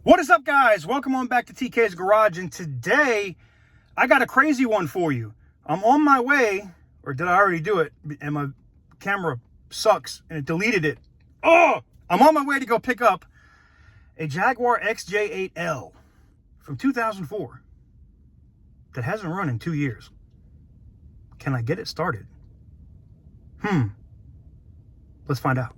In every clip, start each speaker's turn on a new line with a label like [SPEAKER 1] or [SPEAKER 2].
[SPEAKER 1] What is up, guys? Welcome on back to TK's Garage, and today I got a crazy one for you. I'm on my way, or did I already do it? And my camera sucks and it deleted it. Oh, I'm on my way to go pick up a Jaguar XJ8L from 2004 that hasn't run in 2 years. Can I get it started? Let's find out.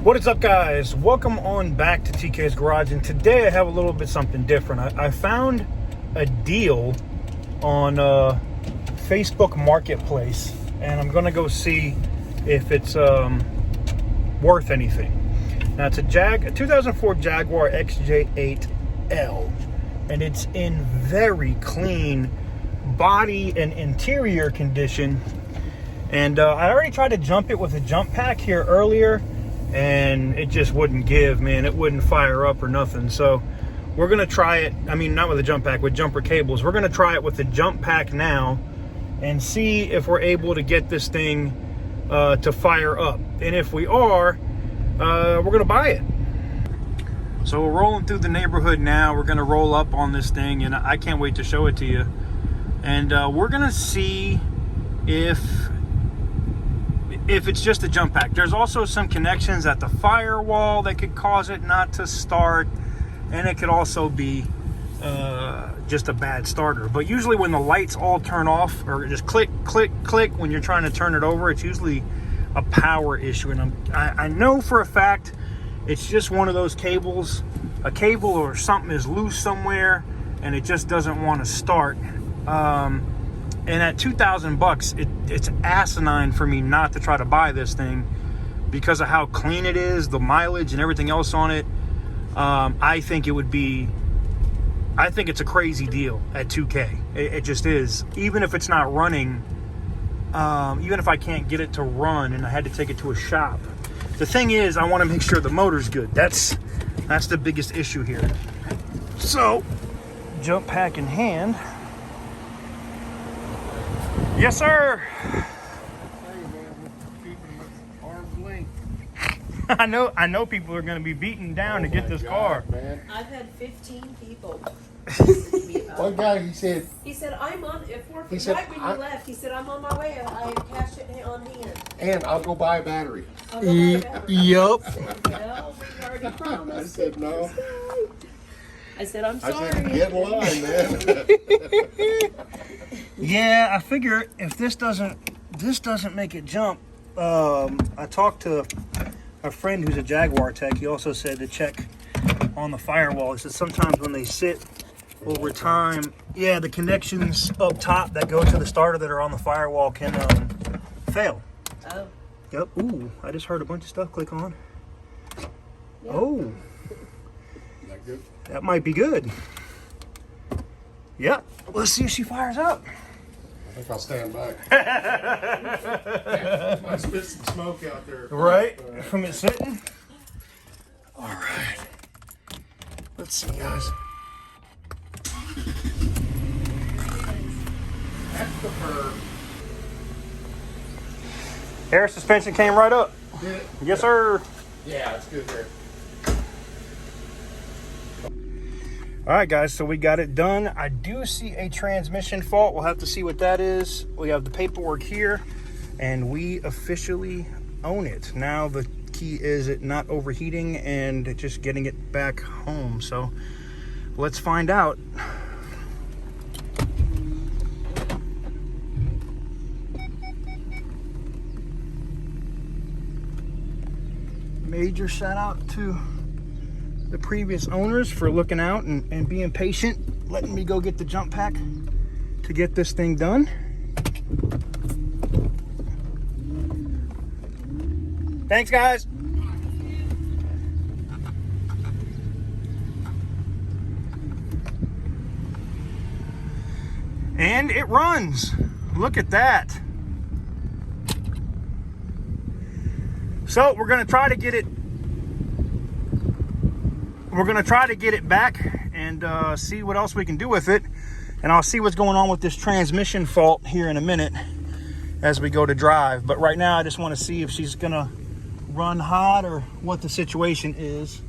[SPEAKER 1] What is up, guys? Welcome on back to TK's Garage, and today I have a little bit something different. I found a deal on Facebook Marketplace, and I'm gonna go see if it's worth anything. Now, it's a 2004 Jaguar XJ8L, and it's in very clean body and interior condition. And I already tried to jump it with a jump pack here earlier, and it just wouldn't give, man. It wouldn't fire up or nothing. So we're gonna try it. I mean, not with a jump pack, with jumper cables. We're gonna try it with the jump pack now and see if we're able to get this thing to fire up. And if we are, we're gonna buy it. So we're rolling through the neighborhood now. We're gonna roll up on this thing, and I can't wait to show it to you. And we're gonna see if it's just a jump pack. There's also some connections at the firewall that could cause it not to start, and it could also be just a bad starter. But usually when the lights all turn off, or just click, click, click when you're trying to turn it over, it's usually a power issue. And I know for a fact it's just one of those cables, a cable or something is loose somewhere, and it just doesn't want to start. And at 2,000 bucks, it's asinine for me not to try to buy this thing because of how clean it is, the mileage and everything else on it. I think it's a crazy deal at 2K. It just is. Even if it's not running, even if I can't get it to run and I had to take it to a shop. The thing is, I want to make sure the motor's good. That's the biggest issue here. So, jump pack in hand. Yes, sir. I know people are going to be beaten down to get this car.
[SPEAKER 2] Man. I've had 15 people.
[SPEAKER 3] One guy, he said,
[SPEAKER 2] I'm on,
[SPEAKER 3] he said,
[SPEAKER 2] right when you left, he said, I'm on my way. I have cash it on hand.
[SPEAKER 3] and I'll go buy a battery.
[SPEAKER 2] I'll go buy a battery.
[SPEAKER 1] Yup.
[SPEAKER 2] I said, well, we already promised.
[SPEAKER 3] I said, no.
[SPEAKER 2] I said, I'm
[SPEAKER 3] I
[SPEAKER 2] sorry.
[SPEAKER 3] said, get in line, man.
[SPEAKER 1] Yeah, I figure if this doesn't make it jump. I talked to a friend who's a Jaguar tech. He also said to check on the firewall. He said sometimes when they sit over time, yeah, the connections up top that go to the starter that are on the firewall can fail.
[SPEAKER 2] Oh.
[SPEAKER 1] Yep. Ooh, I just heard a bunch of stuff click on.
[SPEAKER 2] Yeah.
[SPEAKER 1] Oh,
[SPEAKER 3] Is that good?
[SPEAKER 1] that might be good. Yep. Let's see if she fires up.
[SPEAKER 3] I think I'll stand back. I spit some smoke out there.
[SPEAKER 1] Right? From it sitting? All right. Let's see, guys.
[SPEAKER 3] That's the purr.
[SPEAKER 1] Air suspension came right up.
[SPEAKER 3] Did it?
[SPEAKER 1] Yes, sir.
[SPEAKER 3] Yeah, it's good there.
[SPEAKER 1] All right, guys, so we got it done. I do see a transmission fault. We'll have to see what that is. We have the paperwork here, and we officially own it. Now the key is it not overheating and just getting it back home. So let's find out. Major shout out to the previous owners for looking out and being patient, letting me go get the jump pack to get this thing done. Thanks, guys. And it runs. Look at that. So we're gonna try to get it we're gonna try to get it back and see what else we can do with it. And I'll see what's going on with this transmission fault here in a minute as we go to drive. But right now I just want to see if she's gonna run hot or what the situation is.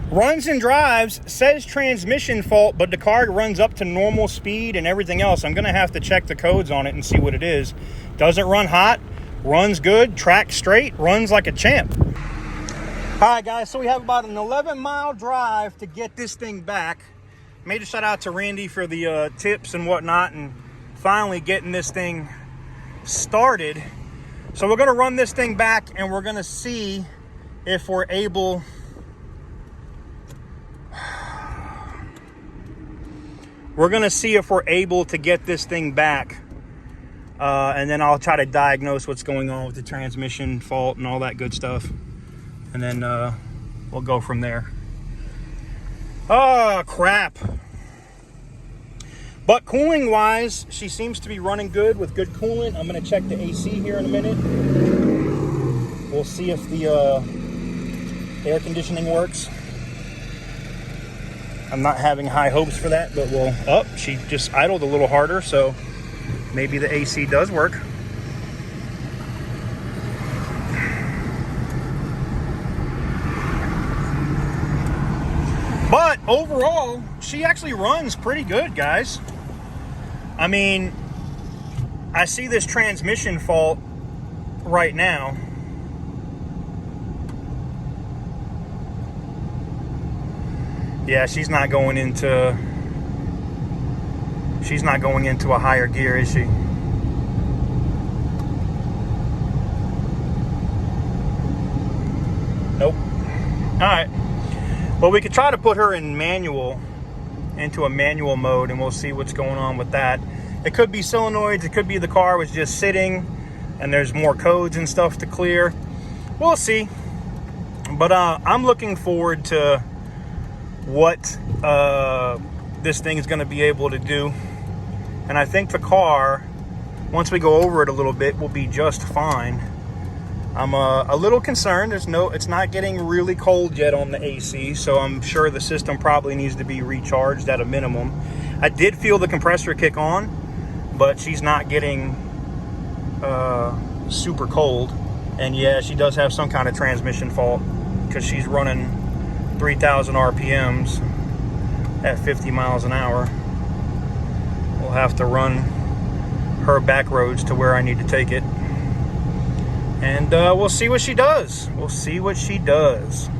[SPEAKER 1] Runs and drives, says transmission fault, but the car runs up to normal speed and everything else. I'm gonna have to check the codes on it and see what it is. Doesn't run hot, runs good, tracks straight, runs like a champ. All right, guys, so we have about an 11-mile drive to get this thing back. Made a shout out to Randy for the tips and whatnot, and finally getting this thing started. So we're gonna run this thing back and we're gonna see if we're able to get this thing back. And then I'll try to diagnose what's going on with the transmission fault and all that good stuff. And then we'll go from there. Oh, crap. But cooling wise, she seems to be running good with good coolant. I'm gonna check the AC here in a minute. We'll see if the air conditioning works. I'm not having high hopes for that, but we'll, she just idled a little harder, so maybe the AC does work. But overall, she actually runs pretty good, guys. I mean, I see this transmission fault right now. Yeah, she's not going into a higher gear, is she? Nope. All right. Well, we could try to put her in into a manual mode, and we'll see what's going on with that. It could be solenoids. It could be the car was just sitting and there's more codes and stuff to clear. We'll see. But I'm looking forward to what this thing is going to be able to do. And I think the car, once we go over it a little bit, will be just fine. I'm a little concerned. It's not getting really cold yet on the AC, so I'm sure the system probably needs to be recharged at a minimum. I did feel the compressor kick on, but she's not getting super cold. And yeah, she does have some kind of transmission fault because she's running 3,000 RPMs at 50 miles an hour. We'll have to run her back roads to where I need to take it. And we'll see what she does. We'll see what she does.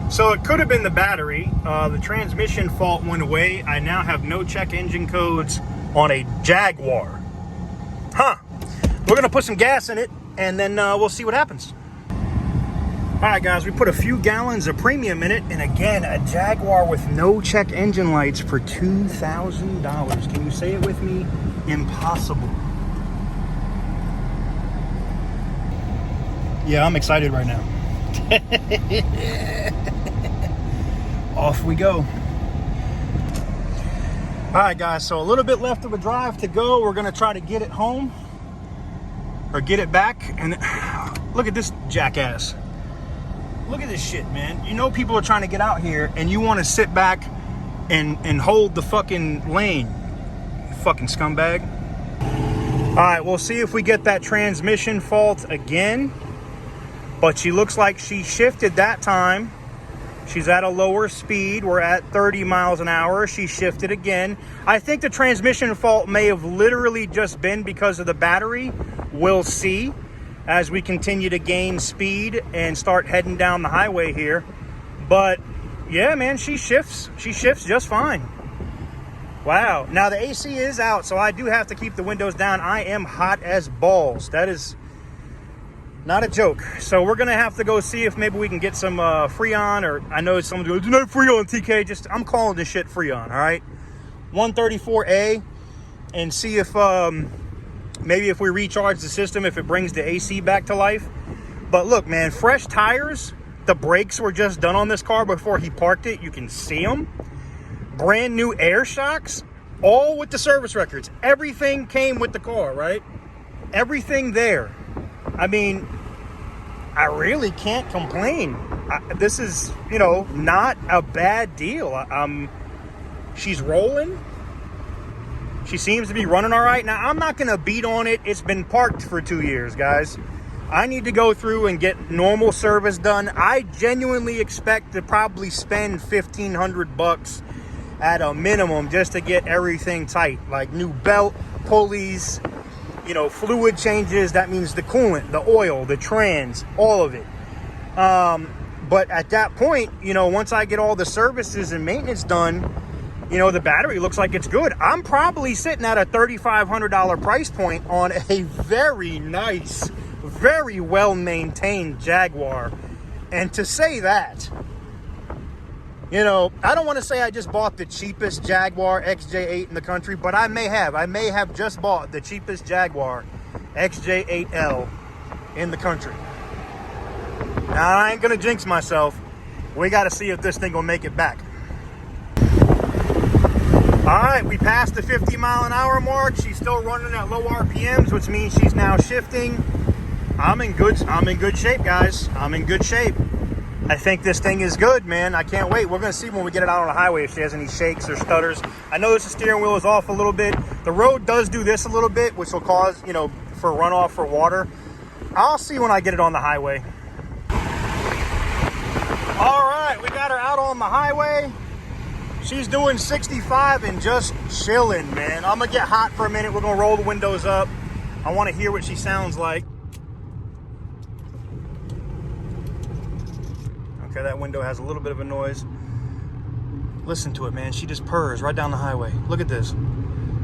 [SPEAKER 1] So it could have been the battery. The transmission fault went away. I now have no check engine codes on a Jaguar. Huh. We're gonna put some gas in it and then we'll see what happens. All right, guys, we put a few gallons of premium in it, and again, a Jaguar with no check engine lights for $2,000. Can you say it with me? Impossible. Yeah, I'm excited right now. Off we go. All right, guys, so a little bit left of a drive to go. We're gonna try to get it home or get it back. And look at this jackass. Look at this shit, man. You know people are trying to get out here and you want to sit back and hold the fucking lane. You fucking scumbag. All right, we'll see if we get that transmission fault again. But she looks like she shifted that time. She's at a lower speed. We're at 30 miles an hour. She shifted again. I think the transmission fault may have literally just been because of the battery. We'll see as we continue to gain speed and start heading down the highway here. But yeah, man, she shifts just fine. Wow. Now the AC is out, so I do have to keep the windows down. I am hot as balls. That is not a joke. So we're gonna have to go see if maybe we can get some Freon, or I know someone goes, no Freon, TK. I'm calling this shit Freon, all right? 134A, and see if maybe if we recharge the system, if it brings the AC back to life. But look, man, fresh tires. The brakes were just done on this car before he parked it. You can see them. Brand new air shocks, all with the service records. Everything came with the car, right? Everything there. I mean, I really can't complain. This is, you know, not a bad deal. She's rolling. She seems to be running all right. Now, I'm not going to beat on it. It's been parked for 2 years, guys. I need to go through and get normal service done. I genuinely expect to probably spend $1,500 at a minimum just to get everything tight. Like new belt, pulleys, you know, fluid changes. That means the coolant, the oil, the trans, all of it. But at that point, you know, once I get all the services and maintenance done, you know, the battery looks like it's good. I'm probably sitting at a $3,500 price point on a very nice, very well-maintained Jaguar. And to say that, you know, I don't want to say I just bought the cheapest Jaguar XJ8 in the country, but I may have. I may have just bought the cheapest Jaguar XJ8L in the country. Now, I ain't going to jinx myself. We got to see if this thing will make it back. All right, we passed the 50-mile-an-hour mark. She's still running at low RPMs, which means she's now shifting. I'm in good shape, guys. I'm in good shape. I think this thing is good, man. I can't wait. We're going to see when we get it out on the highway if she has any shakes or stutters. I notice the steering wheel is off a little bit. The road does do this a little bit, which will cause, you know, for runoff for water. I'll see when I get it on the highway. All right, we got her out on the highway. She's doing 65 and just chilling, man. I'm going to get hot for a minute. We're going to roll the windows up. I want to hear what she sounds like. Okay, that window has a little bit of a noise. Listen to it, man. She just purrs right down the highway. Look at this.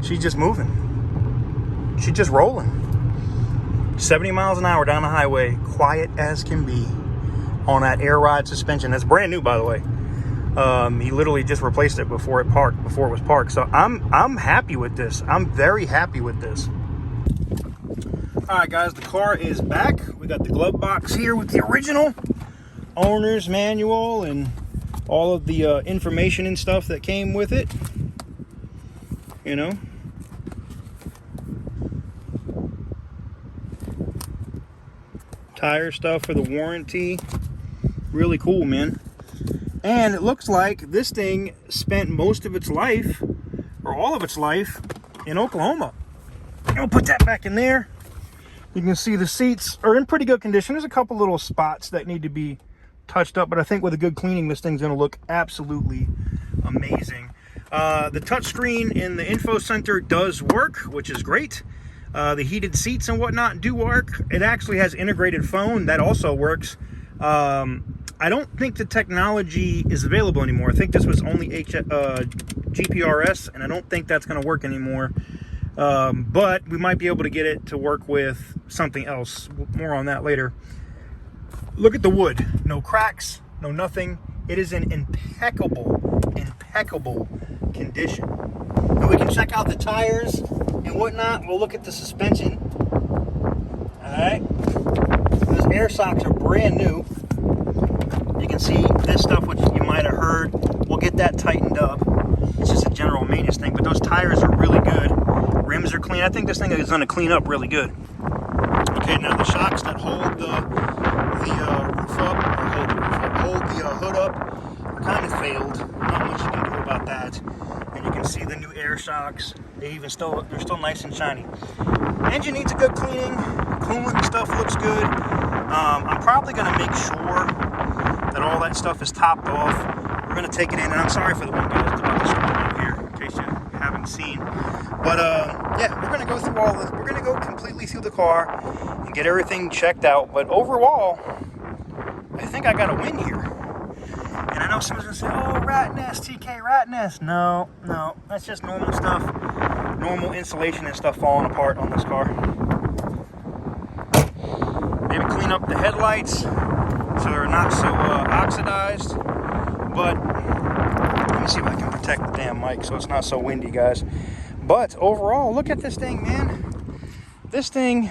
[SPEAKER 1] She's just moving. She's just rolling. 70 miles an hour down the highway, quiet as can be on that air ride suspension. That's brand new, by the way. He literally just replaced it before it was parked. So I'm happy with this. I'm very happy with this. All right, guys, the car is back. We got the glove box here with the original owner's manual and all of the information and stuff that came with it. You know. Tire stuff for the warranty. Really cool, man. And it looks like this thing spent most of its life, or all of its life, in Oklahoma. I'll put that back in there. You can see the seats are in pretty good condition. There's a couple little spots that need to be touched up, but I think with a good cleaning, this thing's going to look absolutely amazing. The touchscreen in the info center does work, which is great. The heated seats and whatnot do work. It actually has integrated phone. That also works. I don't think the technology is available anymore. I think this was only GPRS, and I don't think that's going to work anymore. But we might be able to get it to work with something else. More on that later. Look at the wood. No cracks, no nothing. It is in impeccable condition. And we can check out the tires and whatnot. We'll look at the suspension. All right. Those air shocks are brand new. You can see this stuff, which you might have heard. We'll get that tightened up. It's just a general maintenance thing, but those tires are really good. Rims are clean. I think this thing is going to clean up really good. Okay, now the shocks that hold the roof up, or hold the hood up, are kind of failed. Not much you can do about that. And you can see the new air shocks. They're still nice and shiny. Engine needs a good cleaning. Coolant and stuff looks good. I'm probably going to make sure that all that stuff is topped off. We're going to take it in, and I'm sorry for the window that's about to storm out here, in case you haven't seen. But yeah, we're going to go through all this. We're going to go completely through the car and get everything checked out. But overall, I think I got a win here. And I know someone's going to say, oh, rat nest, TK, rat nest. No, that's just normal stuff. Normal insulation and stuff falling apart on this car. Maybe clean up the headlights so they're not so oxidized. But let me see if I can protect the damn mic so it's not so windy, guys. But overall, look at this thing, man. This thing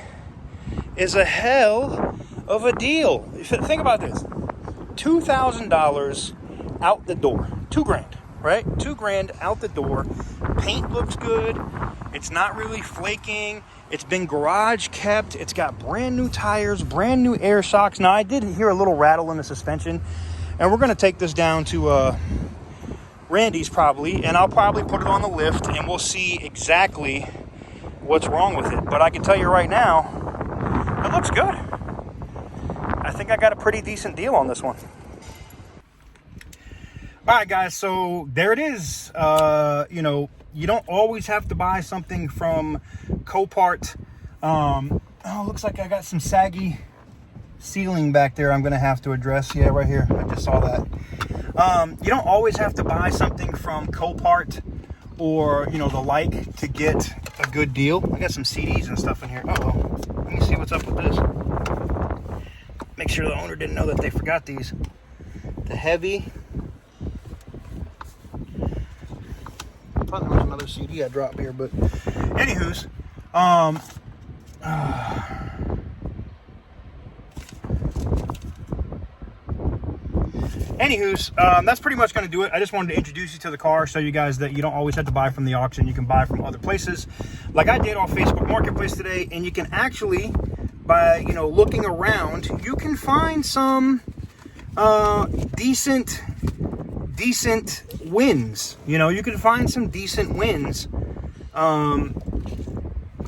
[SPEAKER 1] is a hell of a deal. Think about this. $2,000 out the door. $2,000, right? $2,000 out the door. Paint looks good. It's not really flaking. It's been garage kept. It's got brand new tires, brand new air shocks. Now, I did hear a little rattle in the suspension, and we're going to take this down to Randy's probably, and I'll probably put it on the lift, and we'll see exactly what's wrong with it. But I can tell you right now, it looks good. I think I got a pretty decent deal on this one. All right, guys, so there it is. You know, you don't always have to buy something from COPART. Oh, looks like I got some saggy ceiling back there I'm going to have to address. Yeah, right here. I just saw that. You don't always have to buy something from COPART or, you know, the like to get a good deal. I got some CDs and stuff in here. Uh-oh. Let me see what's up with this. Make sure the owner didn't know that they forgot these. The heavy. I thought there was another CD I dropped here, but anywho's, that's pretty much going to do it. I just wanted to introduce you to the car, show you guys that you don't always have to buy from the auction. You can buy from other places, like I did on Facebook Marketplace today, and you can actually, by, you know, looking around, you can find some decent wins. You know, you can find some decent wins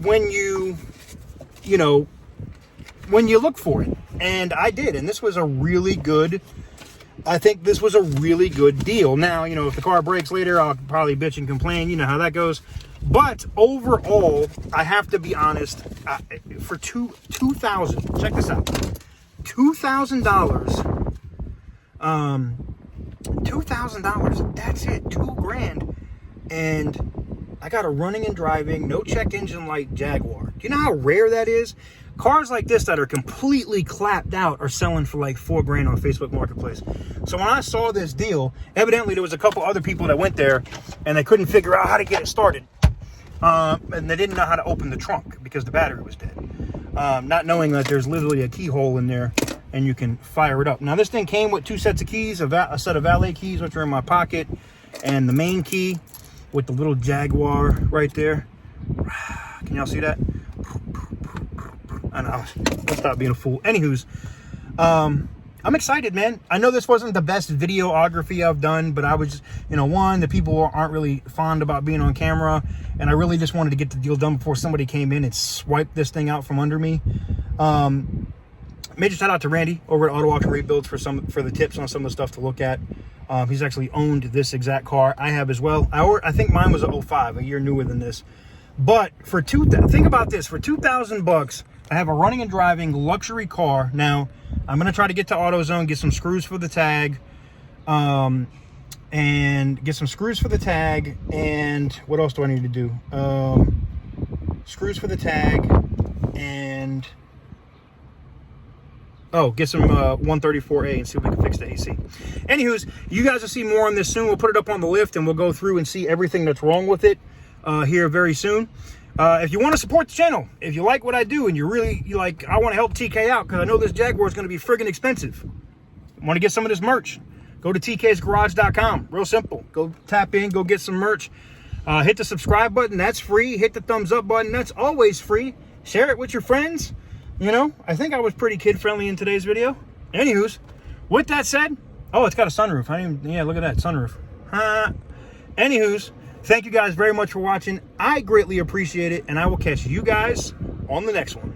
[SPEAKER 1] when you look for it. And I did, and this was a really good, I think this was a really good deal. Now, you know, if the car breaks later, I'll probably bitch and complain. You know how that goes. But overall, I have to be honest, for $2,000, check this out, $2,000, $2,000, that's it, $2,000, and I got a running and driving, no check engine light Jaguar. Do you know how rare that is? Cars like this that are completely clapped out are selling for like $4,000 on Facebook Marketplace. So when I saw this deal, evidently there was a couple other people that went there and they couldn't figure out how to get it started. And they didn't know how to open the trunk because the battery was dead. Not knowing that there's literally a keyhole in there and you can fire it up. Now this thing came with two sets of keys, a set of valet keys, which are in my pocket, and the main key with the little Jaguar right there. Can y'all see that? I know, let's stop being a fool. Anywho's, I'm excited, man. I know this wasn't the best videography I've done, but I was just, you know, one, the people aren't really fond about being on camera, and I really just wanted to get the deal done before somebody came in and swiped this thing out from under me. Major shout out to Randy over at Auto Auction Rebuilds for the tips on some of the stuff to look at. He's actually owned this exact car. I have as well. I think mine was a 05, a year newer than this. But for think about this, for $2,000, I have a running and driving luxury car. Now, I'm going to try to get to AutoZone, get some screws for the tag, and what else do I need to do? Screws for the tag, and get some 134A and see if we can fix the AC. Anywho's, you guys will see more on this soon. We'll put it up on the lift and we'll go through and see everything that's wrong with it here very soon. If you want to support the channel, if you like what I do and you like, I want to help TK out because I know this Jaguar is going to be friggin' expensive. Want to get some of this merch? Go to tksgarage.com. Real simple. Go tap in, go get some merch. Hit the subscribe button. That's free. Hit the thumbs up button. That's always free. Share it with your friends. You know, I think I was pretty kid-friendly in today's video. Anywho's, with that said, oh, it's got a sunroof. Yeah, look at that sunroof. Anywho's, thank you guys very much for watching. I greatly appreciate it, and I will catch you guys on the next one.